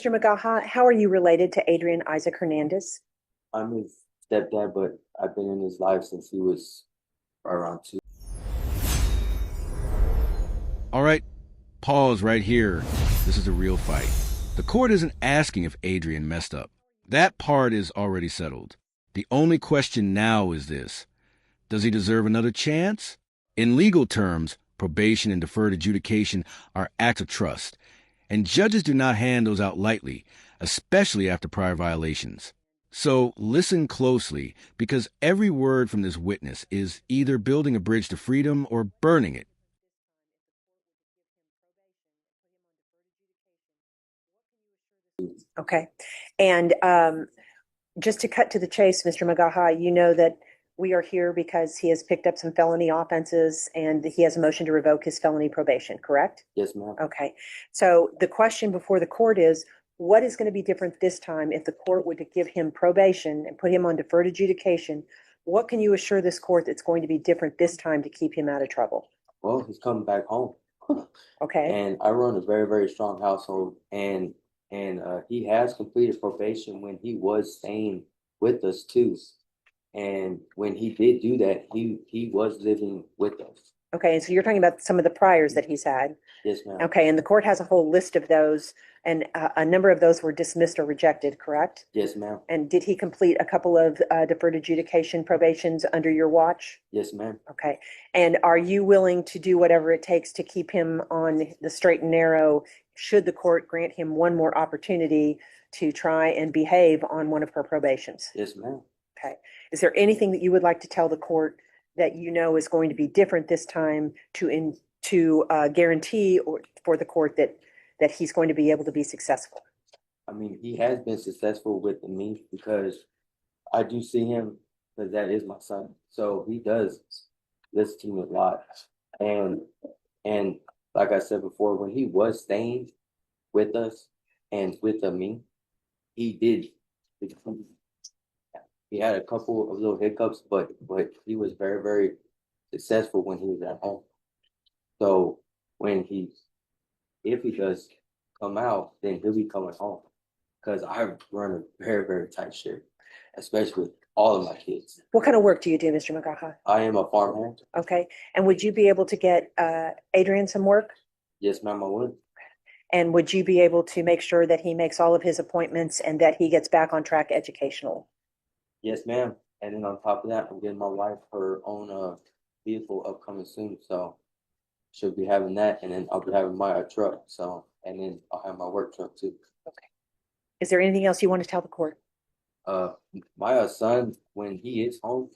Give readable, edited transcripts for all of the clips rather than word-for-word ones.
Mr. McGaha, how are you related to Adrian Isaac Hernandez? I'm his stepdad, but I've been in his life since he was around 2. All right, pause right here. This is a real fight. The court isn't asking if Adrian messed up. That part is already settled. The only question now is this: does he deserve another chance? In legal terms, probation and deferred adjudication are acts of trust, and judges do not hand those out lightly, especially after prior violations. So listen closely, because every word from this witness is either building a bridge to freedom or burning it. Okay. And just to cut to the chase, Mr. McGaha, you know that we are here because he has picked up some felony offenses and he has a motion to revoke his felony probation, correct? Yes, ma'am. Okay. So the question before the court is, what is going to be different this time if the court were to give him probation and put him on deferred adjudication? What can you assure this court that's going to be different this time to keep him out of trouble? Well, he's coming back home. Okay. And I run a very, very strong household, and he has completed probation when he was staying with us too. And when he did do that, he was living with us. Okay. And so you're talking about some of the priors that he's had. Yes, ma'am. Okay. And the court has a whole list of those, and a number of those were dismissed or rejected, correct? Yes, ma'am. And did he complete a couple of deferred adjudication probations under your watch? Yes, ma'am. Okay. And are you willing to do whatever it takes to keep him on the straight and narrow should the court grant him one more opportunity to try and behave on one of her probations? Yes, ma'am. Okay. Is there anything that you would like to tell the court that you know is going to be different this time to guarantee or for the court that he's going to be able to be successful? I mean, he has been successful with me because I do see him because that is my son. So he does listen to me a lot. And and like I said before, when he was staying with us and with me, he did. He had a couple of little hiccups, but he was very, very successful when he was at home. So when if he does come out, then he'll be coming home. Because I run a very, very tight ship, especially with all of my kids. What kind of work do you do, Mr. McGaha? I am a farmhand. Okay. And would you be able to get Adrian some work? Yes, ma'am, I would. And would you be able to make sure that he makes all of his appointments and that he gets back on track educational? Yes, ma'am. And then on top of that, I'm getting my wife her own vehicle upcoming soon. So she'll be having that, and then I'll be having my truck. So, and then I'll have my work truck too. Okay. Is there anything else you want to tell the court? Uh, my son, when he is home,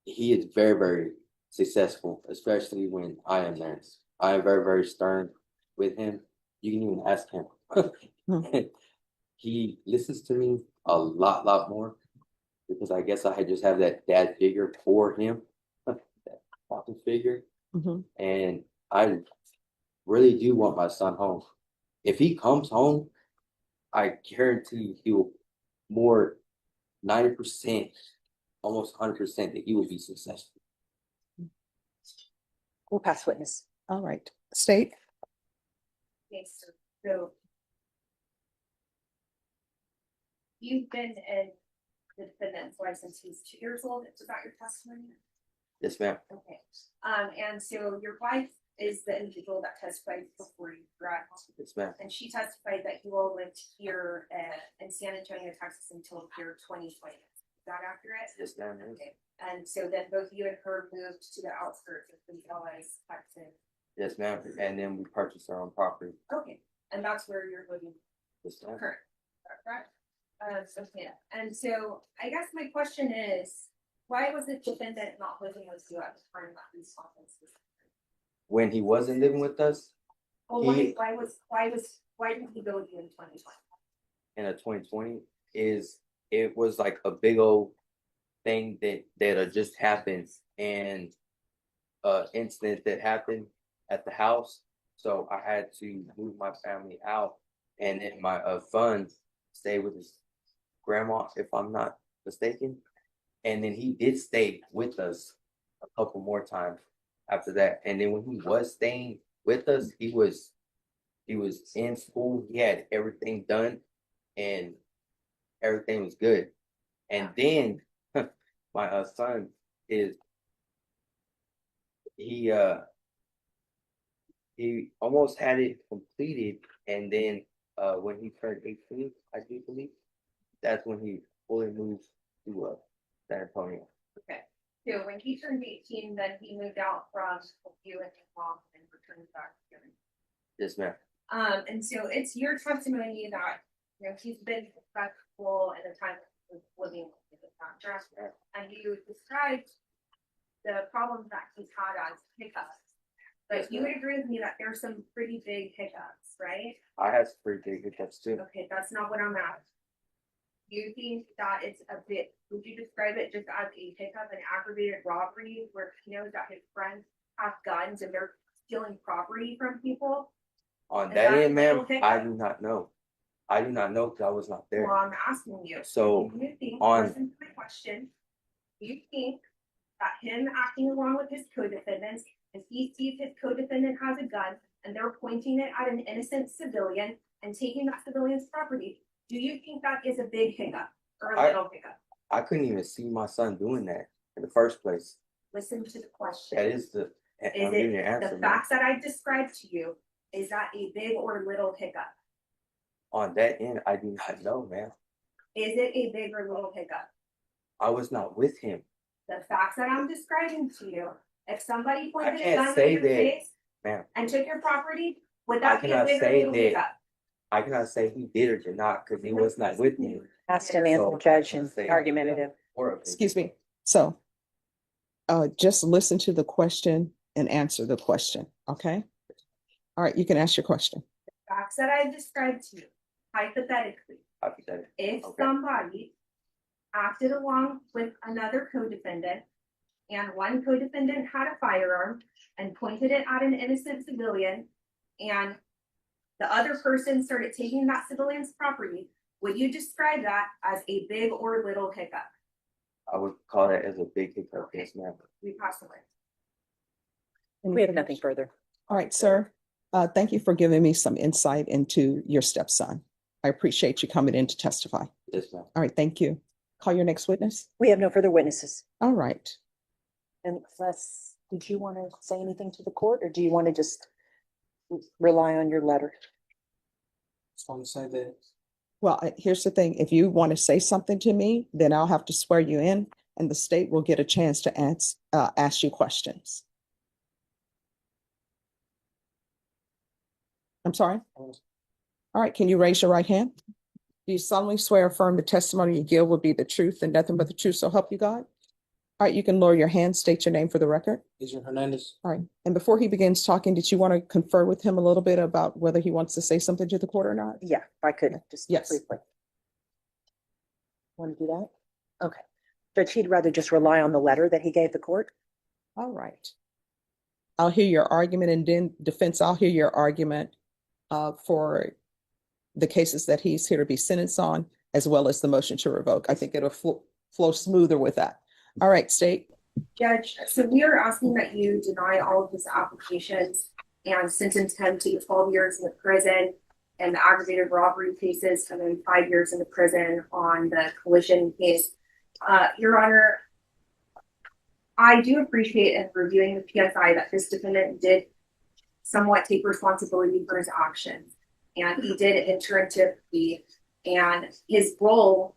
he is very, very successful, especially when I am there. I am very, very stern with him. You can even ask him. He listens to me a lot more because I guess I just have that dad figure for him, that father figure. Mm-hmm. And I really do want my son home. If he comes home, I guarantee he will more 90%, almost 100% that he will be successful. We'll pass witness. All right. State. Yes, so you've been in the defendant's life since he was 2 years old. It's about your testimony. Yes, ma'am. Okay. And so your wife is the individual that testified before you, correct? Yes, ma'am. And she testified that you all lived here in San Antonio, Texas until year 2020. Is that accurate? Yes, ma'am. Okay. And so then both you and her moved to the outskirts of the LA's Texas. Yes, ma'am. And then we purchased our own property. Okay. And that's where you're living Yes, ma'am. current, correct? Okay. And so I guess my question is, why was the defendant not living with you at the time that these offenses? When he wasn't living with us, Oh, He- why didn't he go with you in 2020? in a 2020 it was like a big old thing that just happened, and incident that happened at the house. So I had to move my family out, and then my son stayed with his grandma, if I'm not mistaken. And then he did stay with us a couple more times after that. And then when he was staying with us, he was He was in school. He had everything done, and everything was good. And then my son is he almost had it completed, and then when he turned 18, I do believe, that's when he fully moved to San Antonio. Okay, so when he turned 18, then he moved out from you and his mom and returned back to you. Yes, ma'am. And so it's your testimony that, you know, he's been successful in the time of living with the contract, and you described the problems that he's had as hiccups. But you would agree with me that there's some pretty big hiccups, right? I had some pretty big hiccups too. Okay, that's not what I'm at. You think that it's a bit, would you describe it just as a hiccup, an aggravated robbery, where he knows that his friends have guns and they're stealing property from people? On Is that that end, ma'am, okay? I do not know. I do not know because I was not there. Well, I'm asking you. So, Do you think, on- listen to my question, do you think that him acting along with his co-defendants, if he sees his co-defendant has a gun and they're pointing it at an innocent civilian and taking that civilian's property, do you think that is a big hiccup or a little hiccup? I couldn't even see my son doing that in the first place. Listen to the question. That is the. Is I'm giving you it an answer, the ma'am. facts that I described to you, is that a big or little hiccup? On that end, I do not know, ma'am. Is it a big or little hiccup? I was not with him. The facts that I'm describing to you, if somebody pointed a can't gun say at your that, face ma'am. and took your property, would I that be a cannot big or say little that. hiccup? I cannot say he did or did not because he was not with me. Asked him answer, So, judge, and say- argumentative. Or Excuse me. So just listen to the question and answer the question, okay? All right, you can ask your question. Facts that I described to you, hypothetically, hypothetically. if Okay. somebody acted along with another co-defendant and one co-defendant had a firearm and pointed it at an innocent civilian and the other person started taking that civilian's property, would you describe that as a big or little hiccup? I would call that as a big hiccup, yes, ma'am. We pass away. We have nothing further. All right, sir. Thank you for giving me some insight into your stepson. I appreciate you coming in to testify. Yes, ma'am. All right, thank you. Call your next witness. We have no further witnesses. All right. Unless, did you want to say anything to the court, or do you want to just rely on your letter? Just want to say that Well, here's the thing. If you want to say something to me, then I'll have to swear you in and the state will get a chance to ask you questions. I'm sorry? All right, can you raise your right hand? Do you solemnly swear or affirm the testimony you give will be the truth and nothing but the truth, so help you God? All right, you can lower your hand, state your name for the record. Adrian Hernandez. All right, and before he begins talking, did you want to confer with him a little bit about whether he wants to say something to the court or not? Yeah, if I could, just Yes. briefly. Want to do that? Okay. Judge, he'd rather just rely on the letter that he gave the court. All right. I'll hear your argument, and then defense, I'll hear your argument for the cases that he's here to be sentenced on, as well as the motion to revoke. I think it'll flow smoother with that. All right, state. Judge, so we are asking that you deny all of his applications and sentence him to 12 years in the prison and the aggravated robbery cases, and then 5 years in the prison on the collision case. Your Honor, I do appreciate in reviewing the PSI that this defendant did somewhat take responsibility for his actions. And he did enter into a plea, and his role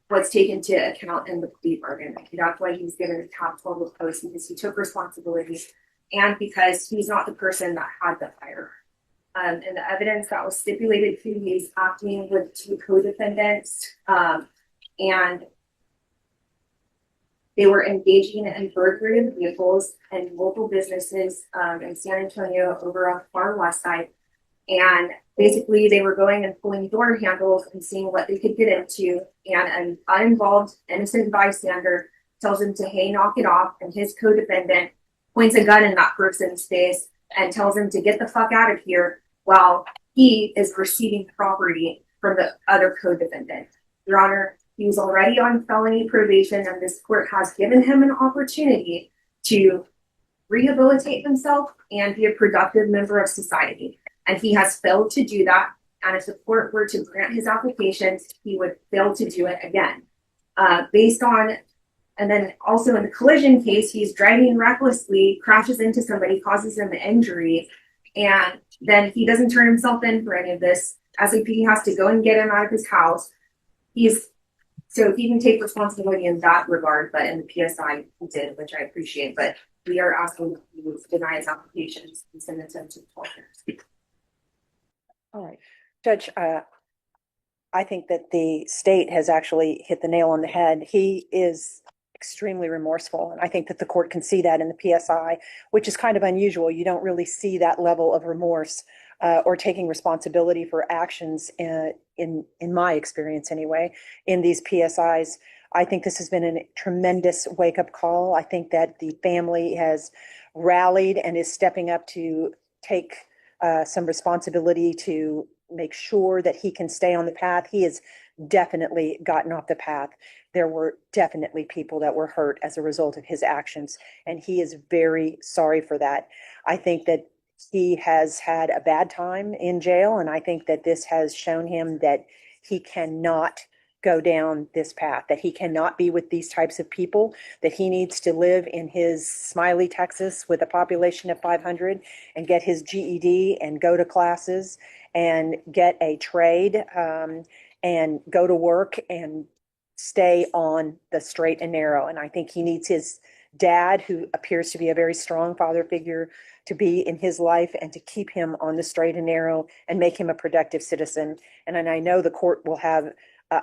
was taken into account in the plea bargain. That's why he was given a top 12 post, because he took responsibility and because he's not the person that had the firearm. And the evidence that was stipulated to, he's acting with 2 co-defendants, and they were engaging in burglary of vehicles and local businesses in San Antonio over on the far west side. And basically they were going and pulling door handles and seeing what they could get into. And an uninvolved innocent bystander tells him to, hey, knock it off. And his co-defendant points a gun in that person's face and tells him to get the fuck out of here while he is receiving property from the other co-defendant. Your Honor, he was already on felony probation, and this court has given him an opportunity to rehabilitate himself and be a productive member of society. And he has failed to do that. And if the court were to grant his applications, he would fail to do it again. And then also in the collision case, he's driving recklessly, crashes into somebody, causes them an injury, and then he doesn't turn himself in for any of this. SAP has to go and get him out of his house. So he can take responsibility in that regard, but in the PSI he did, which I appreciate. But we are asking you to deny his applications and send it to 12 years. All right. Judge, I think that the state has actually hit the nail on the head. He is extremely remorseful, and I think that the court can see that in the PSI, which is kind of unusual. You don't really see that level of remorse or taking responsibility for actions in my experience anyway, in these PSIs. I think this has been a tremendous wake-up call. I think that the family has rallied and is stepping up to take some responsibility to make sure that he can stay on the path. He has definitely gotten off the path. There were definitely people that were hurt as a result of his actions, and he is very sorry for that. I think that he has had a bad time in jail, and I think that this has shown him that he cannot go down this path, that he cannot be with these types of people, that he needs to live in his Smiley, Texas with a population of 500 and get his GED and go to classes and get a trade and go to work and stay on the straight and narrow. And I think he needs his dad, who appears to be a very strong father figure, to be in his life and to keep him on the straight and narrow and make him a productive citizen. And I know the court will have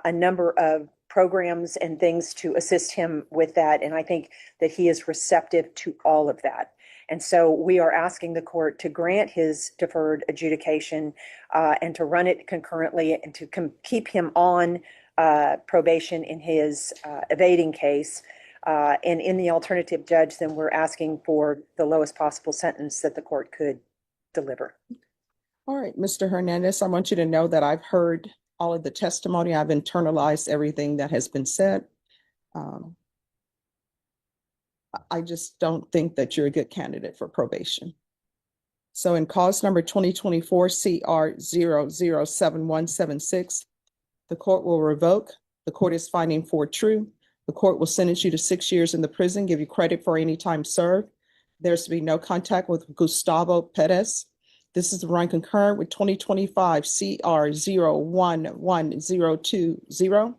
a number of programs and things to assist him with that. And I think that he is receptive to all of that. And so we are asking the court to grant his deferred adjudication and to run it concurrently and to keep him on probation in his evading case. And in the alternative, Judge, then we're asking for the lowest possible sentence that the court could deliver. All right, Mr. Hernandez, I want you to know that I've heard all of the testimony. I've internalized everything that has been said. I just don't think that you're a good candidate for probation. So in cause number 2024 CR 007176, the court will revoke. The court is finding for true. The court will sentence you to 6 years in the prison, give you credit for any time served. There's to be no contact with Gustavo Perez. This is the run concurrent with 2025 CR 011020,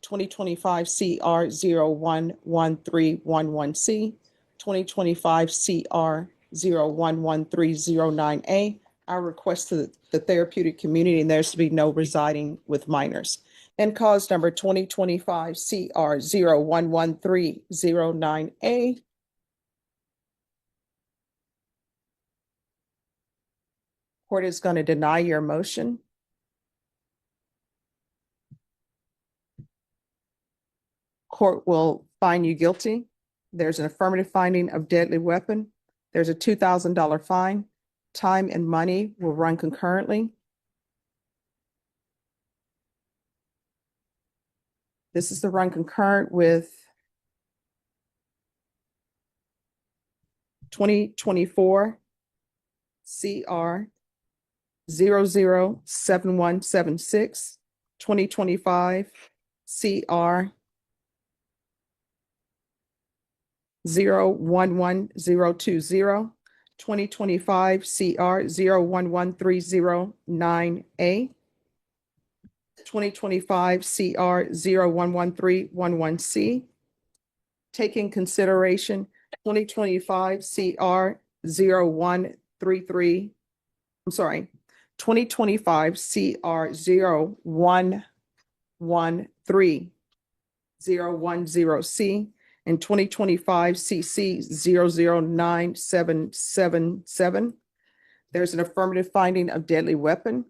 2025 CR 011311C, 2025 CR 011309A. I request to the therapeutic community, and there's to be no residing with minors. And cause number 2025 CR 011309A. Court is going to deny your motion. Court will find you guilty. There's an affirmative finding of deadly weapon. There's a $2,000 fine. Time and money will run concurrently. This is the run concurrent with 2024 CR 007176, 2025 CR 011020, 2025 CR 011309A, 2025 CR 011311C. Taking consideration 2025 CR 0133, 2025 CR 011310C and 2025 CC 009777. There's an affirmative finding of deadly weapon.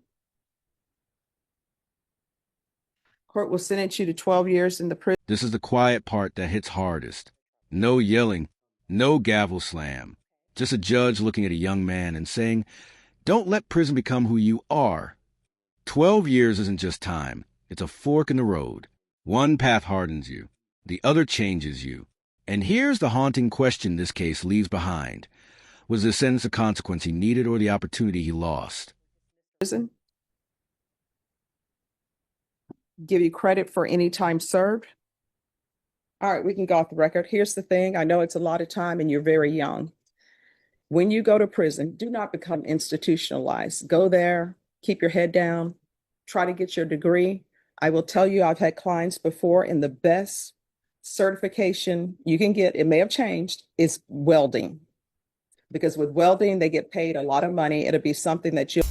Court will sentence you to 12 years in the prison. This is the quiet part that hits hardest. No yelling, no gavel slam. Just a judge looking at a young man and saying, don't let prison become who you are. 12 years isn't just time. It's a fork in the road. One path hardens you. The other changes you. And here's the haunting question this case leaves behind. Was the sentence a consequence he needed or the opportunity he lost? prison. Give you credit for any time served. All right, we can go off the record. Here's the thing. I know it's a lot of time and you're very young. When you go to prison, do not become institutionalized. Go there, keep your head down, try to get your degree. I will tell you, I've had clients before, and the best certification you can get, it may have changed, is welding. Because with welding, they get paid a lot of money. It'll be something that you